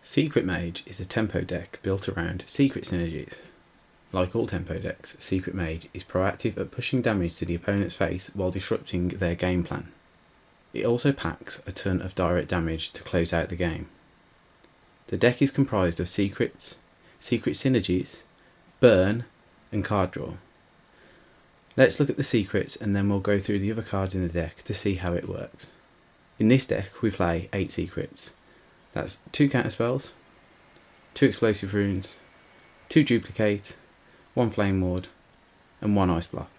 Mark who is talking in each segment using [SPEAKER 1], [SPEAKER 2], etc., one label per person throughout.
[SPEAKER 1] Secret Mage is a tempo deck built around secret synergies. Like all tempo decks, Secret Mage is proactive at pushing damage to the opponent's face while disrupting their game plan. It also packs a ton of direct damage to close out the game. The deck is comprised of secrets, secret synergies, burn, and card draw. Let's look at the secrets and then we'll go through the other cards in the deck to see how it works. In this deck we play 8 secrets. That's 2 counterspells, 2 explosive runes, 2 duplicate, 1 Flameward, and 1 ice block.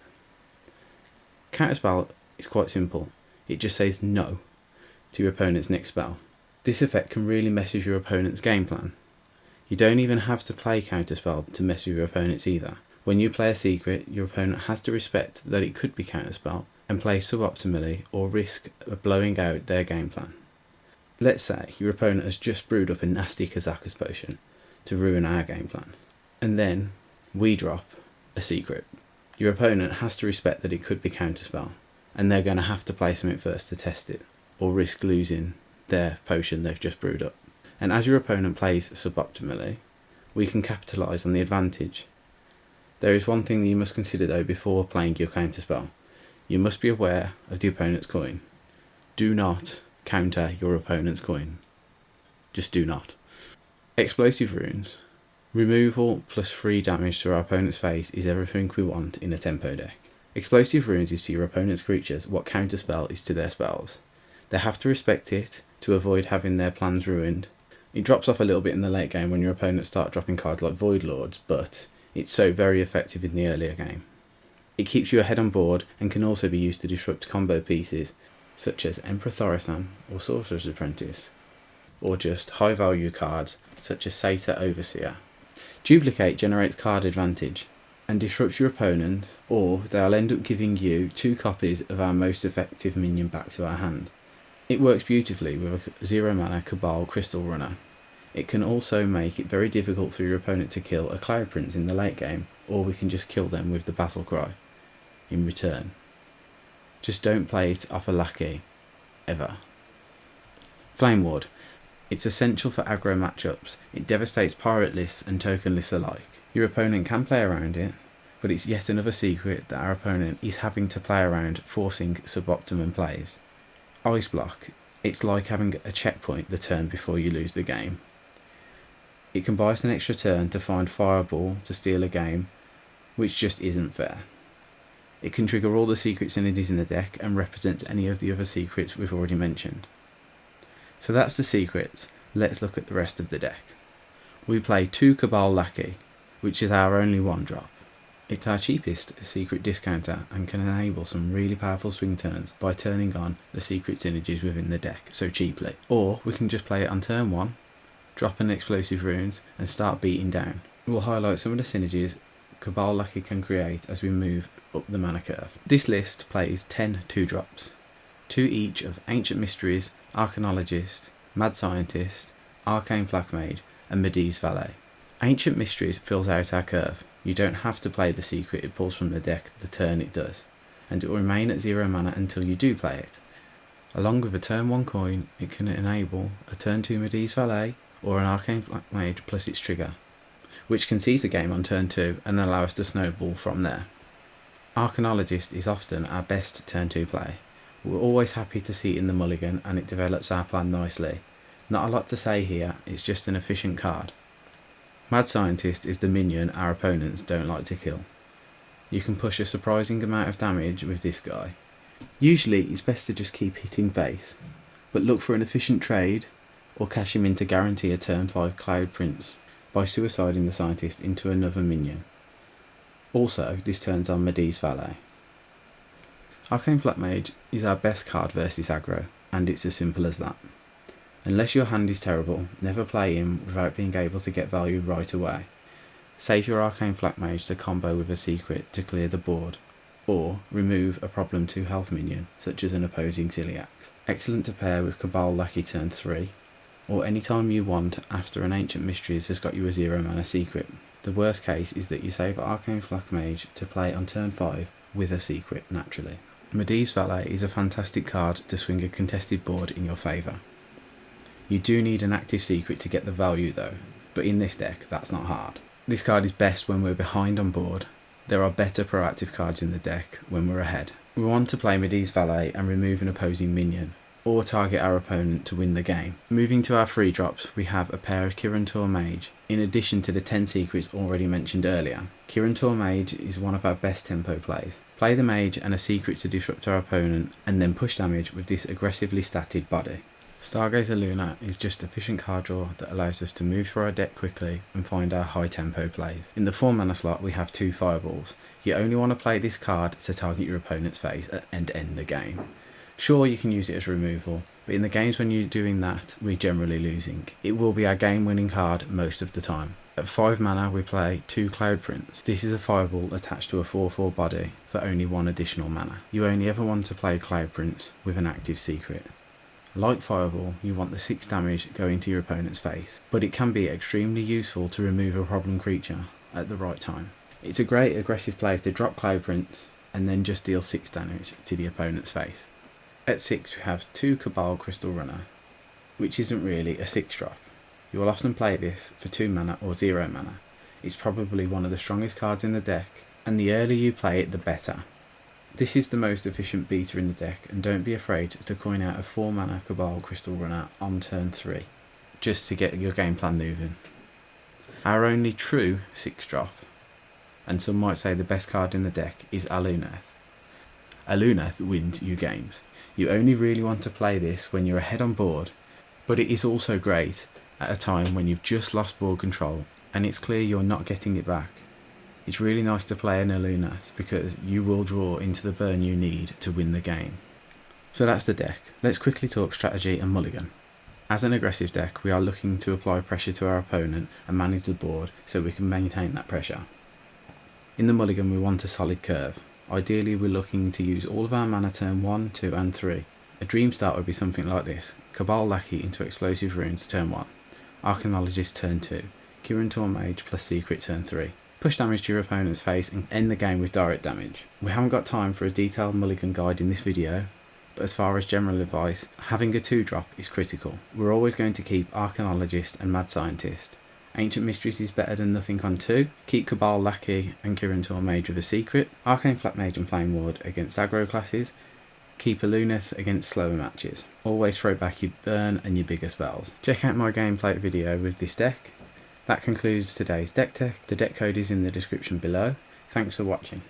[SPEAKER 1] Counterspell is quite simple. It just says no to your opponent's next spell. This effect can really mess with your opponent's game plan. You don't even have to play counterspell to mess with your opponents either. When you play a secret, your opponent has to respect that it could be counterspell and play suboptimally or risk blowing out their game plan. Let's say your opponent has just brewed up a nasty Kazakus potion to ruin our game plan, and then we drop a secret. Your opponent has to respect that it could be counterspell, and they're going to have to play something first to test it, or risk losing their potion they've just brewed up. And as your opponent plays suboptimally, we can capitalise on the advantage. There is one thing that you must consider though before playing your counterspell. You must be aware of the opponent's coin. Do not counter your opponent's coin. Just do not. Explosive runes. Removal plus free damage to our opponent's face is everything we want in a tempo deck. Explosive runes is to your opponent's creatures what counterspell is to their spells. They have to respect it to avoid having their plans ruined. It drops off a little bit in the late game when your opponents start dropping cards like Void Lords, but it's so very effective in the earlier game. It keeps you ahead on board and can also be used to disrupt combo pieces such as Emperor Thaurissan or Sorcerer's Apprentice, or just high value cards such as Satyr Overseer. Duplicate generates card advantage and disrupts your opponent, or they'll end up giving you 2 copies of our most effective minion back to our hand. It works beautifully with a 0 mana Cabal Crystal Runner. It can also make it very difficult for your opponent to kill a Cloud Prince in the late game, or we can just kill them with the Battle Cry in return. Just don't play it off a Lackey, ever. Flameward. It's essential for aggro matchups. It devastates pirate lists and token lists alike. Your opponent can play around it, but it's yet another secret that our opponent is having to play around, forcing suboptimum plays. Ice block. It's like having a checkpoint the turn before you lose the game. It can buy us an extra turn to find Fireball to steal a game, which just isn't fair. It can trigger all the secret synergies in the deck and represents any of the other secrets we've already mentioned. So that's the secrets. Let's look at the rest of the deck. We play 2 Kabal Lackey, which is our only 1-drop. It's our cheapest secret discounter and can enable some really powerful swing turns by turning on the secret synergies within the deck so cheaply. Or we can just play it on turn 1, drop an explosive runes and start beating down. We'll highlight some of the synergies Kabal Lucky can create as we move up the mana curve. This list plays 10 2-drops, 2 each of Ancient Mysteries, Arcanologist, Mad Scientist, Arcane Flakmage and Medivh's Valet. Ancient Mysteries fills out our curve. You don't have to play the secret it pulls from the deck the turn it does, and it will remain at 0 mana until you do play it. Along with a turn 1 coin, it can enable a turn 2 Medivh's Valet or an Arcane Flakmage plus its trigger, which can seize the game on turn 2 and allow us to snowball from there. Arcanologist is often our best turn 2 play. We're always happy to see it in the Mulligan and it develops our plan nicely. Not a lot to say here, it's just an efficient card. Mad Scientist is the minion our opponents don't like to kill. You can push a surprising amount of damage with this guy. Usually it's best to just keep hitting face, but look for an efficient trade or cash him in to guarantee a turn 5 Cloud Prince by suiciding the Scientist into another minion. Also, this turns on Medivh's Valet. Arcane Flatmage is our best card versus aggro, and it's as simple as that. Unless your hand is terrible, never play him without being able to get value right away. Save your Arcane Flakmage to combo with a secret to clear the board, or remove a problem 2 health minion, such as an opposing Ciliax. Excellent to pair with Kabal Lackey turn 3, or any time you want after an Ancient Mysteries has got you a 0 mana secret. The worst case is that you save Arcane Flakmage to play on turn 5 with a secret naturally. Medivh's Valet is a fantastic card to swing a contested board in your favour. You do need an active secret to get the value though, but in this deck that's not hard. This card is best when we're behind on board. There are better proactive cards in the deck when we're ahead. We want to play Medivh's Valet and remove an opposing minion, or target our opponent to win the game. Moving to our free drops, we have a pair of Kirin Tor Mage, in addition to the 10 secrets already mentioned earlier. Kirin Tor Mage is one of our best tempo plays. Play the mage and a secret to disrupt our opponent, and then push damage with this aggressively statted body. Stargazer Luna is just efficient card draw that allows us to move through our deck quickly and find our high tempo plays. In the 4 mana slot we have 2 fireballs. You only want to play this card to target your opponent's face and end the game. Sure, you can use it as removal, but in the games when you're doing that, we're generally losing. It will be our game winning card most of the time. At 5 mana we play 2 Cloud Prince. This is a fireball attached to a 4/4 body for only 1 additional mana. You only ever want to play Cloud Prince with an active secret. Like Fireball, you want the 6 damage going to your opponent's face, but it can be extremely useful to remove a problem creature at the right time. It's a great aggressive play to drop Cloud Prince and then just deal 6 damage to the opponent's face. At 6 we have 2 Cabal Crystal Runner, which isn't really a 6 drop. You will often play this for 2 mana or 0 mana. It's probably one of the strongest cards in the deck, and the earlier you play it the better. This is the most efficient beater in the deck, and don't be afraid to coin out a 4 mana Cabal Crystal Runner on turn 3, just to get your game plan moving. Our only true 6 drop, and some might say the best card in the deck, is Aluneth. Aluneth wins you games. You only really want to play this when you're ahead on board, but it is also great at a time when you've just lost board control and it's clear you're not getting it back. It's really nice to play an Aluneth because you will draw into the burn you need to win the game. So that's the deck. Let's quickly talk strategy and Mulligan. As an aggressive deck, we are looking to apply pressure to our opponent and manage the board so we can maintain that pressure. In the Mulligan we want a solid curve. Ideally we're looking to use all of our mana turn 1, 2 and 3. A dream start would be something like this: Kabal Lackey into Explosive Runes turn 1, Arcanologist turn 2, Kirin Tor Mage plus Secret turn 3. Push damage to your opponent's face and end the game with direct damage. We haven't got time for a detailed Mulligan guide in this video, but as far as general advice, having a 2 drop is critical. We're always going to keep Arcanologist and Mad Scientist. Ancient Mysteries is better than nothing on 2. Keep Kabal Lackey and Kirin Tor Mage with a secret. Arcane Flatmage and Flameward against aggro classes. Keep Aluneth against slower matches. Always throw back your burn and your bigger spells. Check out my gameplay video with this deck. That concludes today's deck tech. The deck code is in the description below. Thanks for watching.